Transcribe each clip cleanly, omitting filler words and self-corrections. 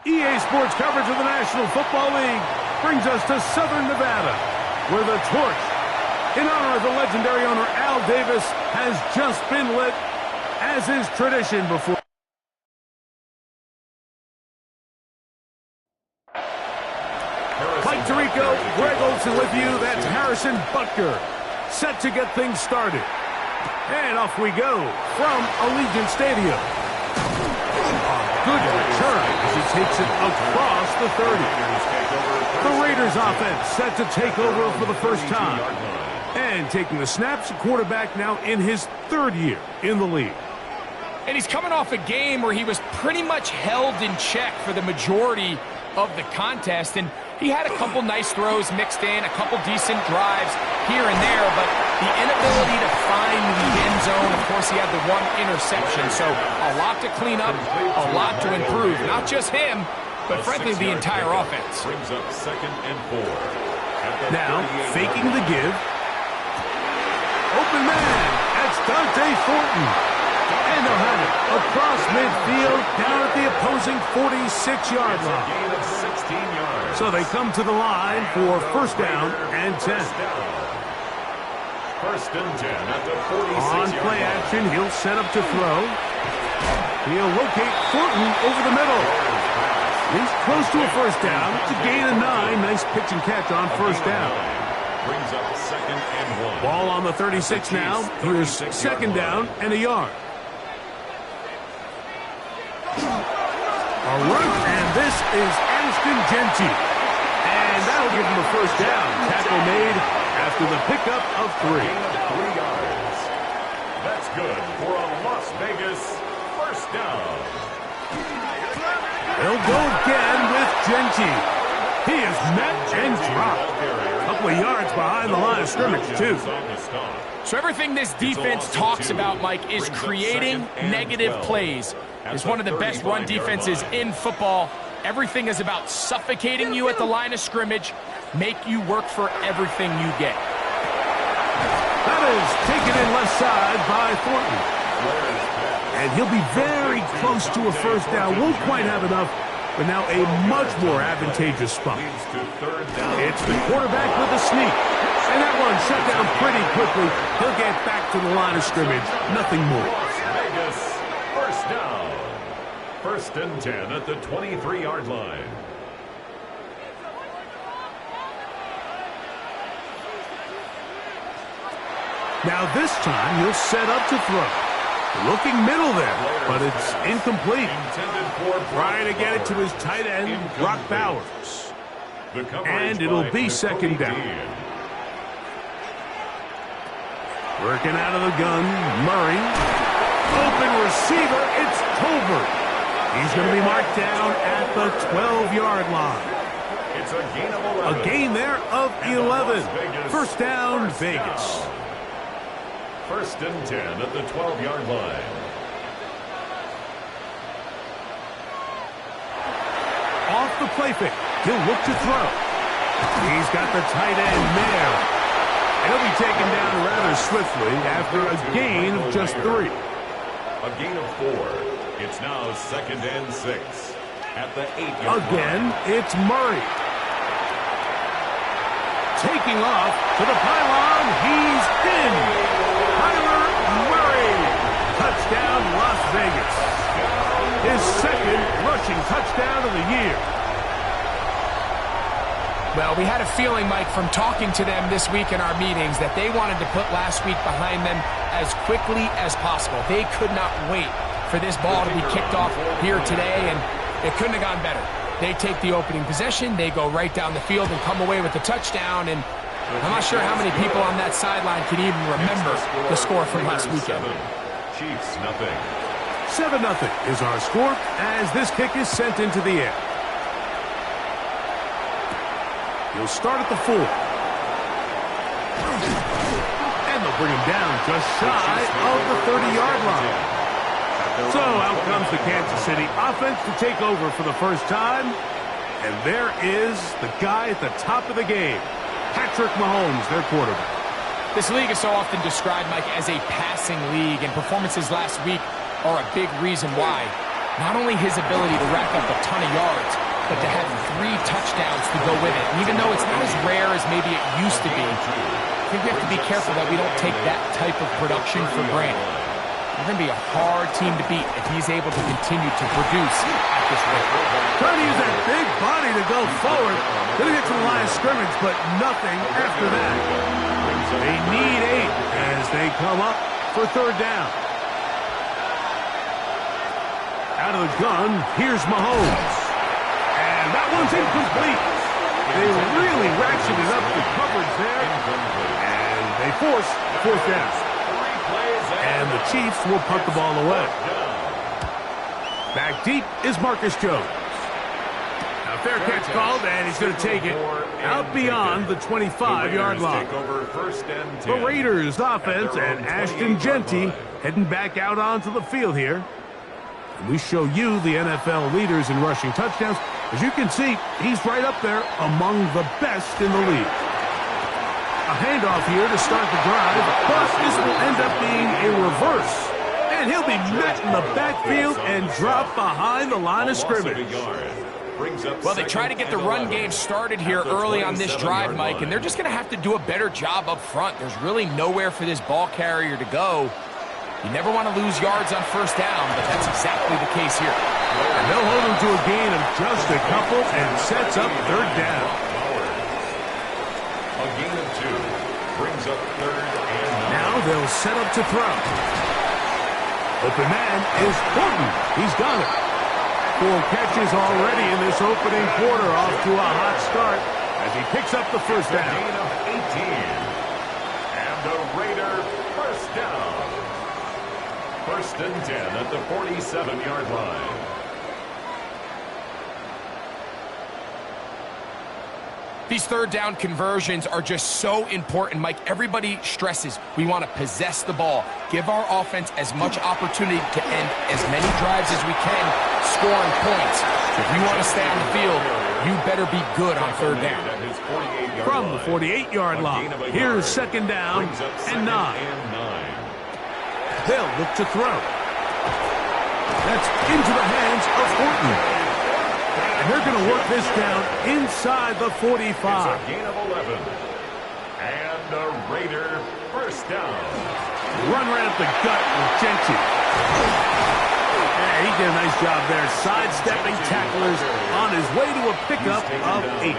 EA Sports coverage of the National Football League brings us to Southern Nevada, where the torch, in honor of the legendary owner Al Davis, has just been lit, as is tradition before. Mike Tirico, Greg Olson with you. That's Harrison Butker, set to get things started. And off we go from Allegiant Stadium. Good return as he takes it across the 30. The Raiders offense set to take over for the first time. And taking the snaps, quarterback now in his third year in the league. And he's coming off a game where he was pretty much held in check for the majority of the contest. And he had a couple nice throws mixed in, a couple decent drives here and there, but the inability to find the end zone, of course, he had the one interception. So a lot to clean up, a lot to improve. Not just him, but frankly, the entire offense. Brings up 2nd and 4. Now, faking the give. Open man, that's Dante Thornton. And they'll have it across midfield, down at the opposing 46-yard line. Gain of 16 yards. So they come to the line for first down and 10. First and 10 at the 46-yard On play action, he'll set up to throw. He'll locate Thornton over the middle. He's close to a first down. It's a gain of 9. Nice pitch and catch on first down. Brings up 2nd and 1. Ball on the 36 now. Here's second down and a yard. A run, and this is Ashton Jeanty. And that'll give him a first down. Tackle made after the pickup of 3. Gain of 3 yards. That's good for a Las Vegas first down. He'll go again with Jeanty. He is met and dropped. A couple of yards behind the line of scrimmage, too. So everything this defense talks about, Mike, is creating negative plays. It's one of the best run defenses in football. Everything is about suffocating you at the line of scrimmage, make you work for everything you get. That is taken in left side by Thornton. And he'll be very close to a first down. Won't quite have enough, but now a much more advantageous spot. It's the quarterback with a sneak. And that one shut down pretty quickly. He'll get back to the line of scrimmage. Nothing more. Vegas first down. First and 10 at the 23-yard line. Now this time he'll set up to throw. Looking middle there, but it's incomplete. Trying to get it to his tight end, Brock Bowers. And it'll be second down. Working out of the gun, Murray. Open receiver, it's Tolbert. He's going to be marked down at the 12-yard line. It's a gain of 11. A gain there of 11. First down, Vegas. First and 10 at the 12-yard line. Off the play fake. He'll look to throw. He's got the tight end there. And he'll be taken down rather swiftly after a gain of just 3. A gain of 4. It's now 2nd and 6 at the 8-yard line. Again, it's Murray. Taking off to the pylon. He's in. Kyler Murray. Touchdown, Las Vegas. His second rushing touchdown of the year. Well, we had a feeling, Mike, from talking to them this week in our meetings that they wanted to put last week behind them as quickly as possible. They could not wait for this ball to be kicked off here today, and it couldn't have gone better. They take the opening possession, they go right down the field and come away with the touchdown, and I'm not sure how many people on that sideline can even remember the score from last weekend. Chiefs, nothing. 7-0 is our score as this kick is sent into the air. He'll start at the 4. And they'll bring him down just shy of the 30-yard line. So out comes the Kansas City offense to take over for the first time. And there is the guy at the top of the game, Patrick Mahomes, their quarterback. This league is so often described, Mike, as a passing league, and performances last week are a big reason why. not only his ability to rack up a ton of yards, but to have 3 touchdowns to go with it. And even though it's not as rare as maybe it used to be, I think we have to be careful that we don't take that type of production for granted. They're going to be a hard team to beat if he's able to continue to produce at this rate. Trying to use that big body to go forward. Going to get to the line of scrimmage, but nothing after that. They need 8 as they come up for 3rd down. Out of the gun, here's Mahomes. And that one's incomplete. They really ratcheted up the coverage there. And they force 4th down. And the Chiefs will punt the ball away. Back deep is Marcus Jones. Now fair catch called, and he's going to take it out beyond the 25-yard line. The Raiders offense and Ashton Jeanty heading back out onto the field here. And we show you the NFL leaders in rushing touchdowns. As you can see, he's right up there among the best in the league. A handoff here to start the drive, but this will end up being a reverse. And he'll be met in the backfield and drop behind the line of scrimmage. Well, they try to get the run game started here early on this drive, Mike, and they're just going to have to do a better job up front. There's really nowhere for this ball carrier to go. You never want to lose yards on 1st down, but that's exactly the case here. And they'll hold him to a gain of just a couple and sets up 3rd down. A gain of 2 brings up 3rd and 9. Now they'll set up to throw. Open man is Horton. He's got it. 4 catches already in this opening quarter, off to a hot start as he picks up the 1st down. A gain of 18. And the Raider 1st down. 1st and 10 at the 47-yard line. These 3rd down conversions are just so important, Mike. Everybody stresses we want to possess the ball, give our offense as much opportunity to end as many drives as we can, scoring points. If you want to stay on the field, you better be good on 3rd down. From the 48-yard line, here's 2nd down and 9. They'll look to throw. That's into the hands of Horton. And they're going to work this down inside the 45. It's a gain of 11. And the Raider 1st down. Run right up the gut with Jeanty. Yeah, he did a nice job there, sidestepping tacklers on his way to a pickup of 8.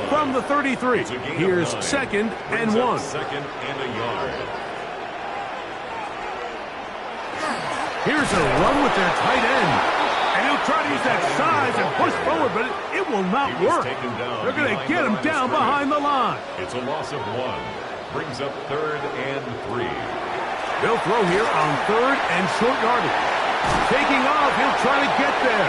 From the 33, here's 2nd and 1. 2nd and a yard. Here's a run with their tight end. And he'll try to use that size and push forward, but it will not work. They're going to get him down behind the line. It's a loss of 1. Brings up 3rd and 3. They'll throw here on 3rd and short yardage. Taking off, he'll try to get there.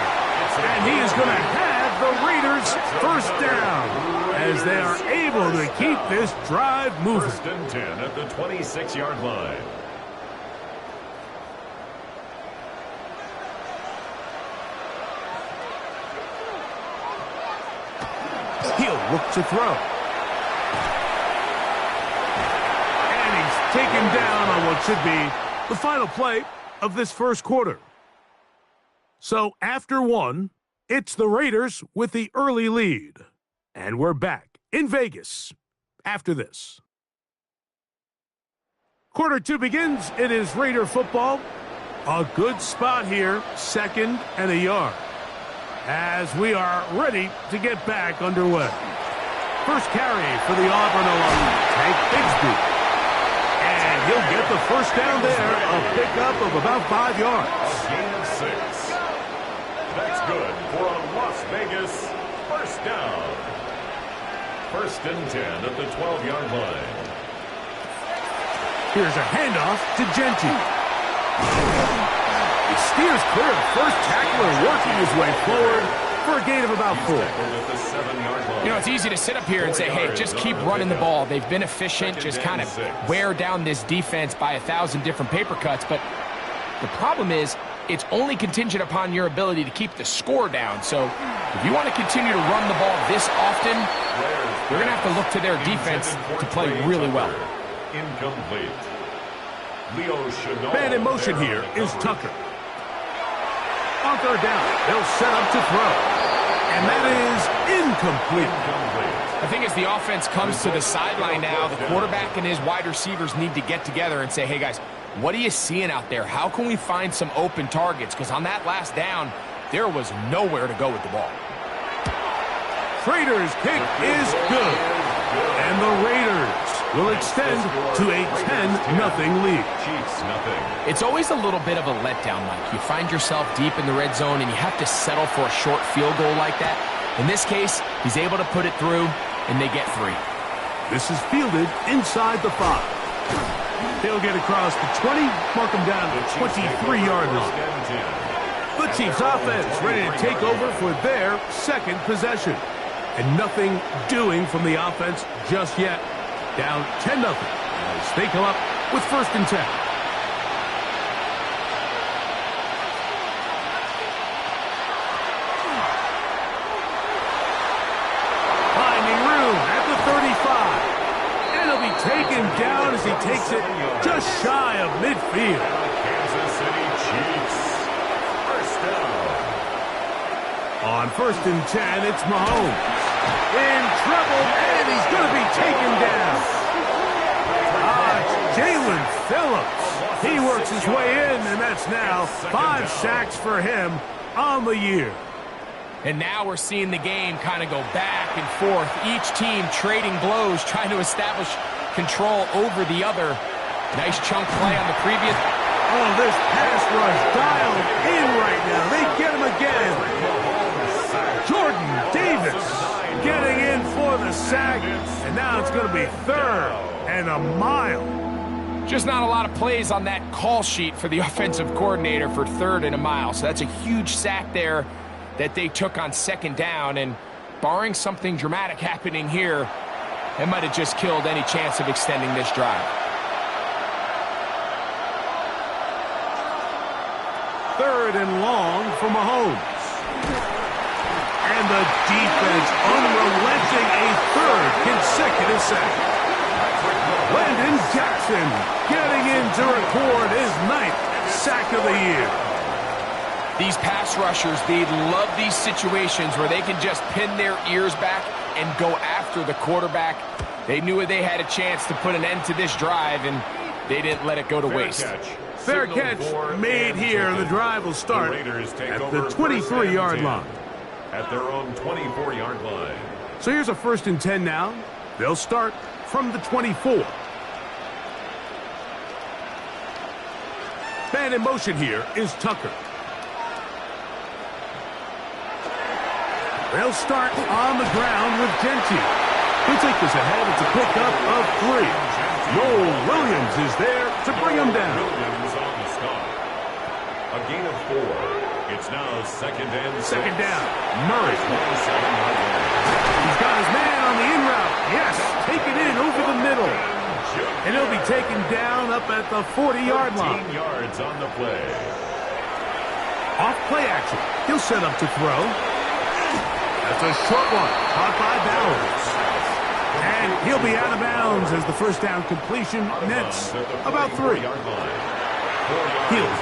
And he is going to have the Raiders 1st down as they are able to keep this drive moving. 1st and 10 at the 26-yard line. He'll look to throw. And he's taken down on what should be the final play of this 1st quarter. So after 1, it's the Raiders with the early lead. And we're back in Vegas after this. Quarter 2 begins. It is Raider football. A good spot here, 2nd and a yard, as we are ready to get back underway. First carry for the Auburn alum, Tank Bigsby. And he'll get the 1st down there, a pickup of about 5 yards. A gain of 6. That's good for a Las Vegas 1st down. 1st and 10 at the 12-yard line. Here's a handoff to Jeanty. He steers clear of the first tackler, working his way forward for a gain of about 4. You know, it's easy to sit up here and say, hey, just keep running the ball. They've been efficient, just kind of wear down this defense by 1,000 different paper cuts. But the problem is, it's only contingent upon your ability to keep the score down. So if you want to continue to run the ball this often, you're going to have to look to their defense to play really well. Incomplete. Leo Chenal. Man in motion here is Tucker. On third down, they'll set up to throw. And that is incomplete. I think as the offense comes to the sideline now, the quarterback and his wide receivers need to get together and say, hey, guys, what are you seeing out there? How can we find some open targets? Because on that last down, there was nowhere to go with the ball. Prater's kick is good. And the Raiders will extend to a 10-0 lead. Chiefs, nothing. It's always a little bit of a letdown, Mike. You find yourself deep in the red zone, and you have to settle for a short field goal like that. In this case, he's able to put it through, and they get 3. This is fielded inside the 5. They'll get across the 20, mark them down to the 23-yard line. The Chiefs offense ready to take over for their second possession. And nothing doing from the offense just yet. Down 10-0 as they come up with 1st and 10. Finding room at the 35. And he'll be taken down as he takes it just shy of midfield. Kansas City Chiefs. First down. On 1st and 10, it's Mahomes. In trouble, and he's going to be taken down. Jalen Phillips. He works his way in, and that's now 5 sacks for him on the year. And now we're seeing the game kind of go back and forth. Each team trading blows, trying to establish control over the other. Nice chunk play on the previous. Oh, this pass rush dialed in right now. They get him again. Jordan Davis getting in for the sack, and now it's going to be 3rd and a mile. Just not a lot of plays on that call sheet for the offensive coordinator for 3rd and a mile. So that's a huge sack there that they took on 2nd down, and barring something dramatic happening here, it might have just killed any chance of extending this drive. 3rd and long for Mahomes. And the defense unrelenting, a 3rd consecutive sack. Landon Jackson getting in to record his 9th sack of the year. These pass rushers, they love these situations where they can just pin their ears back and go after the quarterback. They knew they had a chance to put an end to this drive, and they didn't let it go to waste. Fair catch made here. The drive will start at the 23-yard line. At their own 24-yard line. So here's a 1st and 10 now. They'll start from the 24. Man in motion here is Tucker. They'll start on the ground with Genty. He'll take this ahead. It's a pickup of 3. Noel Williams is there to bring him down. Williams on the stop. A gain of 4. It's now 2nd and 6. 2nd down. Murray. He's got his man on the in route. Yes, take it in over the middle. And he'll be taken down up at the 40-yard line. 15 yards on the play. Off play action. He'll set up to throw. That's a short one. Caught by Bowers. And he'll be out of bounds as the 1st down completion nets about 3. He'll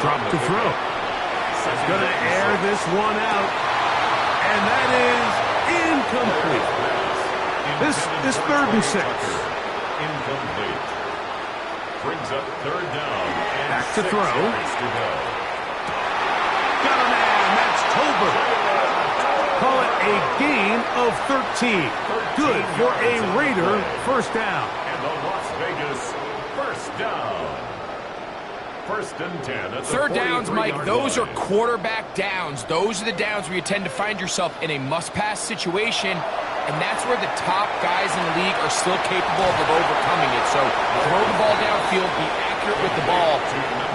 drop to throw. He's going to air this one out. And that is incomplete. This 3rd and 6. Incomplete. Brings up 3rd down. And Back to 6 throw. yards to go. Got a man. That's Tolbert. Call it a gain of 13. Good for a Raider 1st down. And the Las Vegas 1st down. 1st and 10. At the 3rd downs, Mike, 43-yard those line. are quarterback downs. Those are the downs where you tend to find yourself in a must-pass situation, and that's where the top guys in the league are still capable of overcoming it. So throw the ball downfield, be accurate with the ball.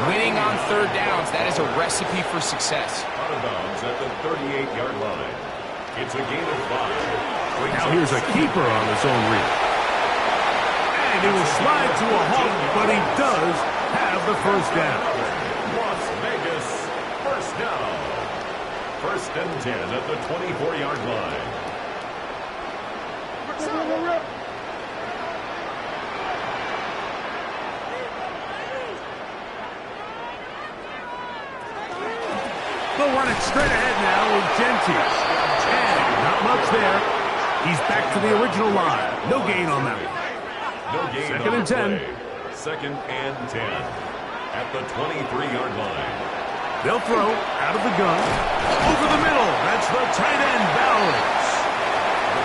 Winning on 3rd downs, that is a recipe for success. Out of bounds at the 38-yard line. It's a gain of 5. Now here's a keeper on his own read. And he will slide to a halt, but he does have the 1st down. Las Vegas 1st down. 1st and 10 at the 24-yard line. They'll run it straight ahead now with Genty. And not much there. He's back to the original line. No gain on that one. No gain. Second and 10. Second and 10 at the 23-yard line. They'll throw out of the gun. Over the middle. That's the tight end, Bowers.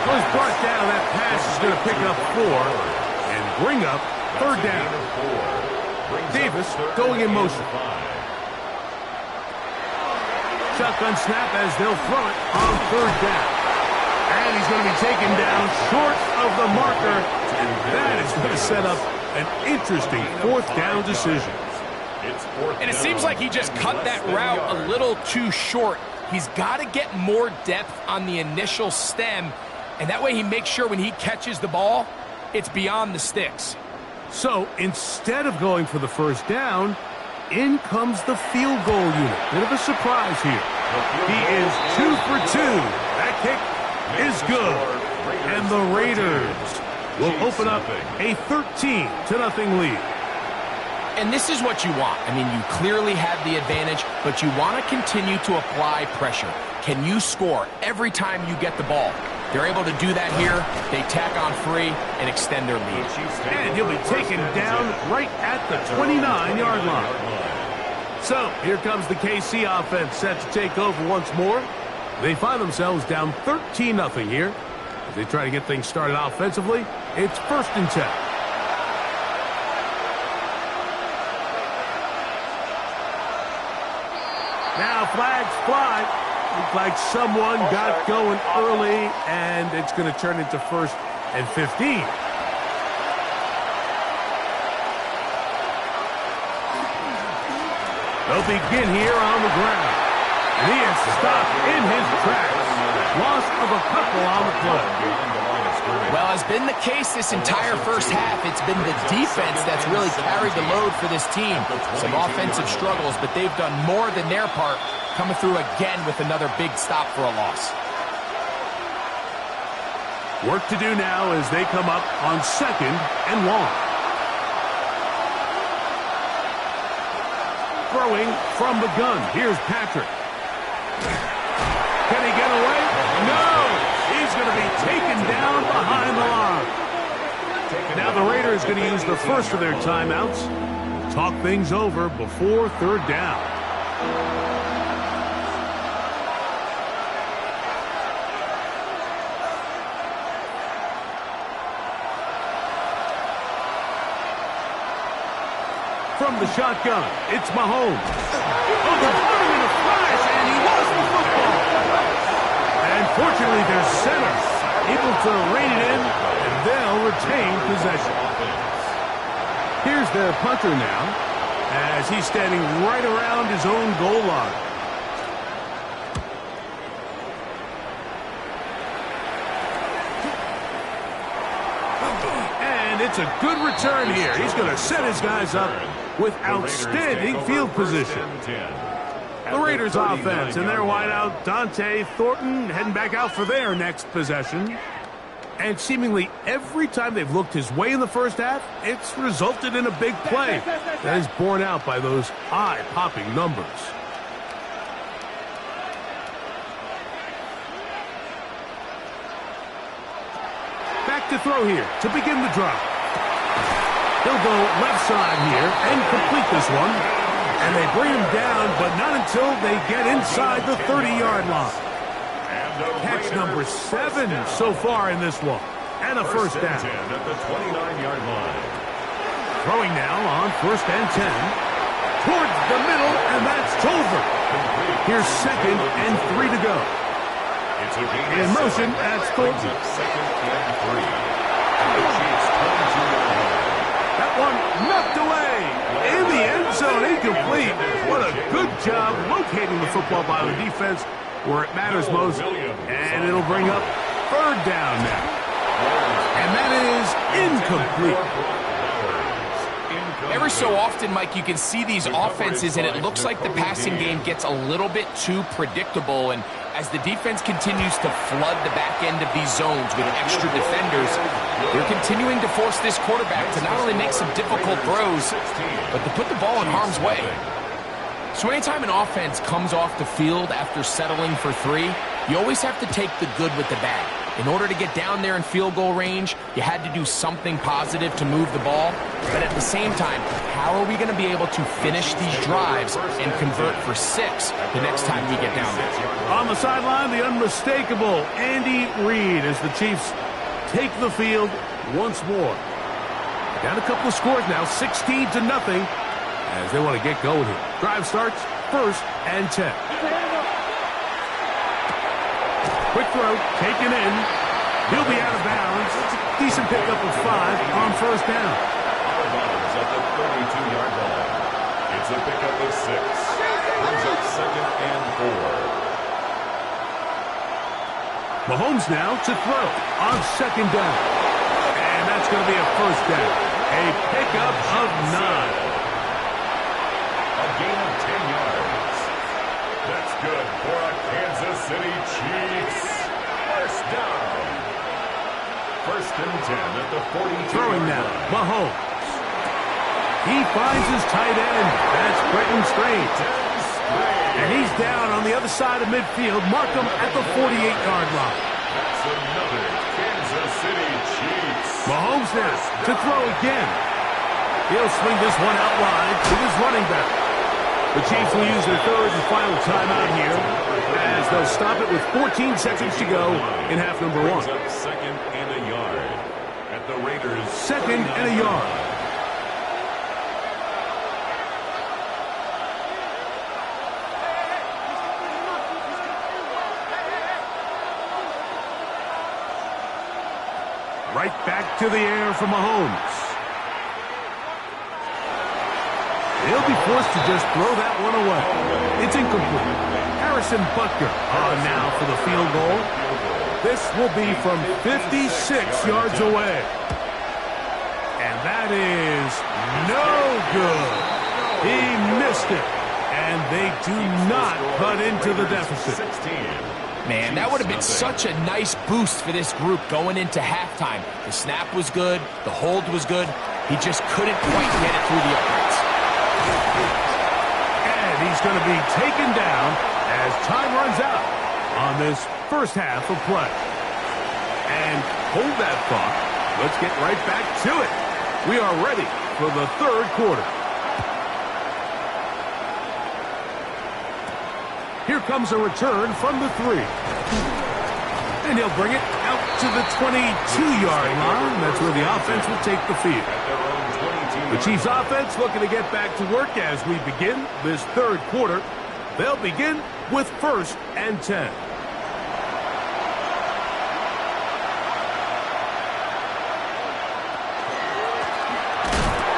Was brought down. That pass is going to pick up 4 and bring up third down. Davis going in motion. Shotgun snap as they'll throw it on third down. And he's going to be taken down short of the marker. And that is going to set up an interesting fourth down decision. And it seems like he just cut that route a little too short. He's got to get more depth on the initial stem, and that way he makes sure when he catches the ball, it's beyond the sticks. So instead of going for the first down, in comes the field goal unit. Bit of a surprise here. He is 2 for 2. That kick is good. And the Raiders will open up a 13-0 lead. And this is what you want. I mean, you clearly have the advantage, but you want to continue to apply pressure. Can you score every time you get the ball? They're able to do that here. They tack on 3 and extend their lead. And he'll be taken down right at the 29-yard line. So here comes the KC offense set to take over once more. They find themselves down 13-0 here. As they try to get things started offensively, it's 1st and 10. Now flags fly. Looks like someone got going early, and it's going to turn into 1st and 15. They'll begin here on the ground. And he is stopped in his tracks. Loss of a couple on the play. Well, as been the case this entire first half, it's been the defense that's really carried the load for this team. Some offensive struggles, but they've done more than their part, coming through again with another big stop for a loss. Work to do now as they come up on 2nd and 1. Throwing from the gun. Here's Patrick. Can he get away? No! He's going to be taken down behind the line. Now the Raiders going to use the first of their timeouts. Talk things over before 3rd down. From the shotgun, it's Mahomes. Overthrowing in a flash, and he lost the football. And fortunately, their center able to rein it in, and they'll retain possession. Here's their punter now, as he's standing right around his own goal line. And it's a good return here. He's going to set his guys up with outstanding field position. The Raiders offense and their wideout, Dante Thornton, heading back out for their next possession. And seemingly every time they've looked his way in the first half, it's resulted in a big play. That is borne out by those eye-popping numbers. Back to throw here to begin the drive. He'll go left side here and complete this one. And they bring him down, but not until they get inside the 30-yard line. Catch number 7 so far in this one. And a first down. At the 29-yard line. Throwing now on 1st and 10. Towards the middle, and that's Tolbert. Here's 2nd and 3 to go. In motion, that's Thornton. 2nd and 3. That one knocked away. In the end zone, incomplete. What a good job locating the football by the defense where it matters most. And it'll bring up 3rd down now. And that is incomplete. Every so often, Mike, you can see these offenses, and it looks like the passing game gets a little bit too predictable. And as the defense continues to flood the back end of these zones with extra defenders, they're continuing to force this quarterback to not only make some difficult throws, but to put the ball in harm's way. So anytime an offense comes off the field after settling for 3, you always have to take the good with the bad. In order to get down there in field goal range, you had to do something positive to move the ball. But at the same time, how are we going to be able to finish these drives and convert for 6 the next time we get down there? On the sideline, the unmistakable Andy Reid as the Chiefs take the field once more. Down a couple of scores now, 16-0, as they want to get going here. Drive starts, 1st and 10. Quick throw, taken in. He'll be out of bounds. Decent pickup of 5 on 1st down. Out of bounds at the 32-yard line. It's a pickup of 6. Brings up 2nd and 4. Mahomes now to throw on 2nd down. And that's going to be a 1st down. A pickup of 9. A gain of 10 yards. That's good for a Kansas City Chiefs. 1st down. 1st and 10 at the 42. Throwing now, Mahomes. He finds his tight end. That's Brenton Strange. And he's down on the other side of midfield. Mark him at the 48-yard line. That's another Kansas City Chiefs. Mahomes now to throw again. He'll swing this one out wide to his running back. The Chiefs will use their 3rd and final timeout here as they'll stop it with 14 seconds to go in half number 1. 2nd and a yard at the Raiders. 2nd and a yard. Right back to the air for Mahomes. He'll be forced to just throw that one away. It's incomplete. Harrison Butker on now for the field goal. This will be from 56 yards away. And that is no good. He missed it. And they do not cut into the deficit. Man, that would have been such a nice boost for this group going into halftime. The snap was good. The hold was good. He just couldn't quite get it through the uprights. And he's going to be taken down as time runs out on this 1st half of play. And hold that thought. Let's get right back to it. We are ready for the 3rd quarter. Here comes a return from the 3. And he'll bring it out to the 22-yard line. That's where the offense will take the field. The Chiefs offense looking to get back to work as we begin this 3rd quarter. They'll begin with 1st and 10.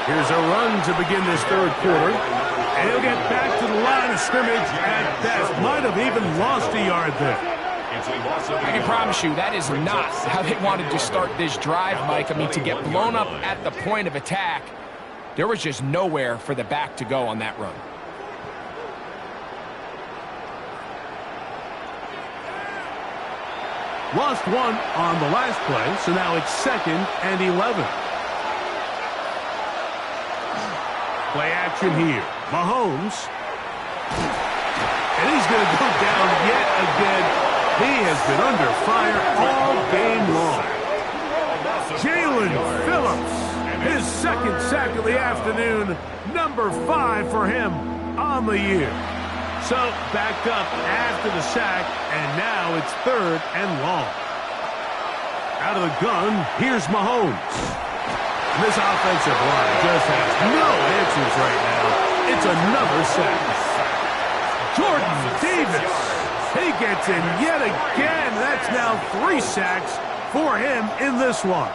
Here's a run to begin this 3rd quarter. And he'll get back to the line of scrimmage at best. Might have even lost a yard there. I can promise you that is not how they wanted to start this drive, Mike. I mean, to get blown up at the point of attack, there was just nowhere for the back to go on that run. Lost one on the last play, so now it's 2nd and 11. Play action here. Mahomes. And he's going to go down yet again. He has been under fire all game long. Jalen Phillips, his 2nd sack of the afternoon, number 5 for him on the year. So backed up after the sack, and now it's 3rd and long. Out of the gun, here's Mahomes. And this offensive line just has no answers right now. It's another sack. Jordan Davis, he gets in yet again. That's now 3 sacks for him in this one.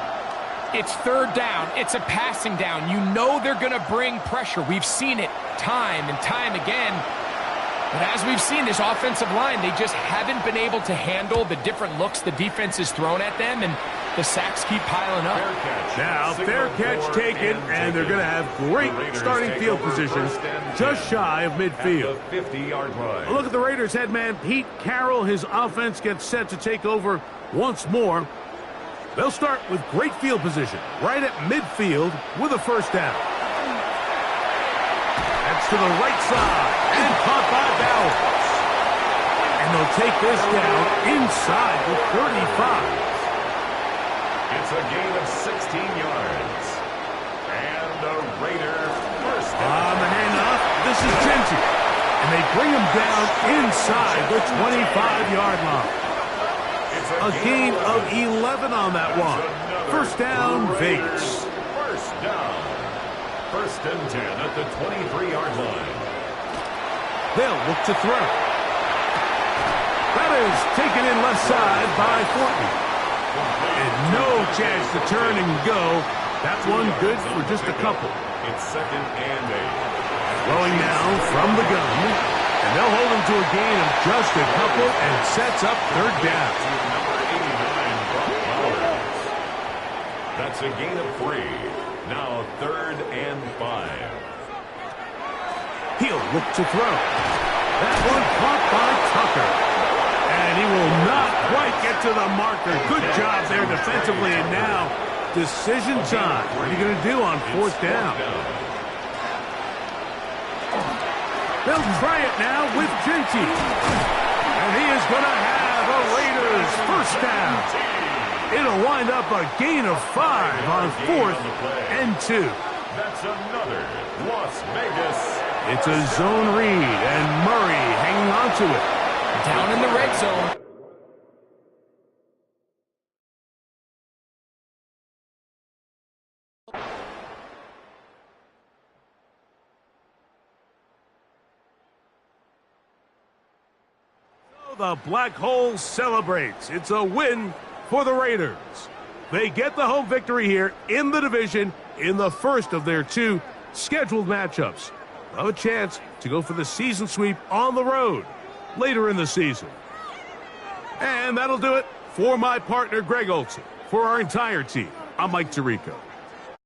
It's 3rd down. It's a passing down. You know they're going to bring pressure. We've seen it time and time again. But as we've seen, this offensive line, they just haven't been able to handle the different looks the defense has thrown at them, and the sacks keep piling up. Now, fair catch taken, and they're going to have great starting field position just shy of midfield. A look at the Raiders head man, Pete Carroll. His offense gets set to take over once more. They'll start with great field position right at midfield with a 1st down. That's to the right side, and Bills. And they'll take this down inside the 35. It's a gain of 16 yards. And the Raider first down. On the handoff, this is Genty. And they bring him down inside the 25-yard line. A gain of 11 on that one. First down, Vegas. First down. First and 10 at the 23-yard line. They'll look to throw. That is taken in left side by Fortney. And no chance to turn and go. That's one good for just a couple. It's second and 8. Throwing now from the gun. And they'll hold him to a gain of just a couple and sets up third down. Number 89, Brock Bowers. That's a gain of 3. Now third and 5. He'll look to throw. That one caught by Tucker. And he will not quite get to the marker. Good job there defensively. And now, decision time. What are you going to do on fourth down? They'll try it now with Genty. And he is going to have a Raiders first down. It'll wind up a gain of 5 on fourth and 2. That's another Las Vegas. It's a zone read, and Murray hanging on to it. Down in the red zone. So the Black Hole celebrates. It's a win for the Raiders. They get the home victory here in the division in the first of their 2 scheduled matchups. Have a chance to go for the season sweep on the road later in the season. And that'll do it for my partner, Greg Olson. For our entire team, I'm Mike Tirico.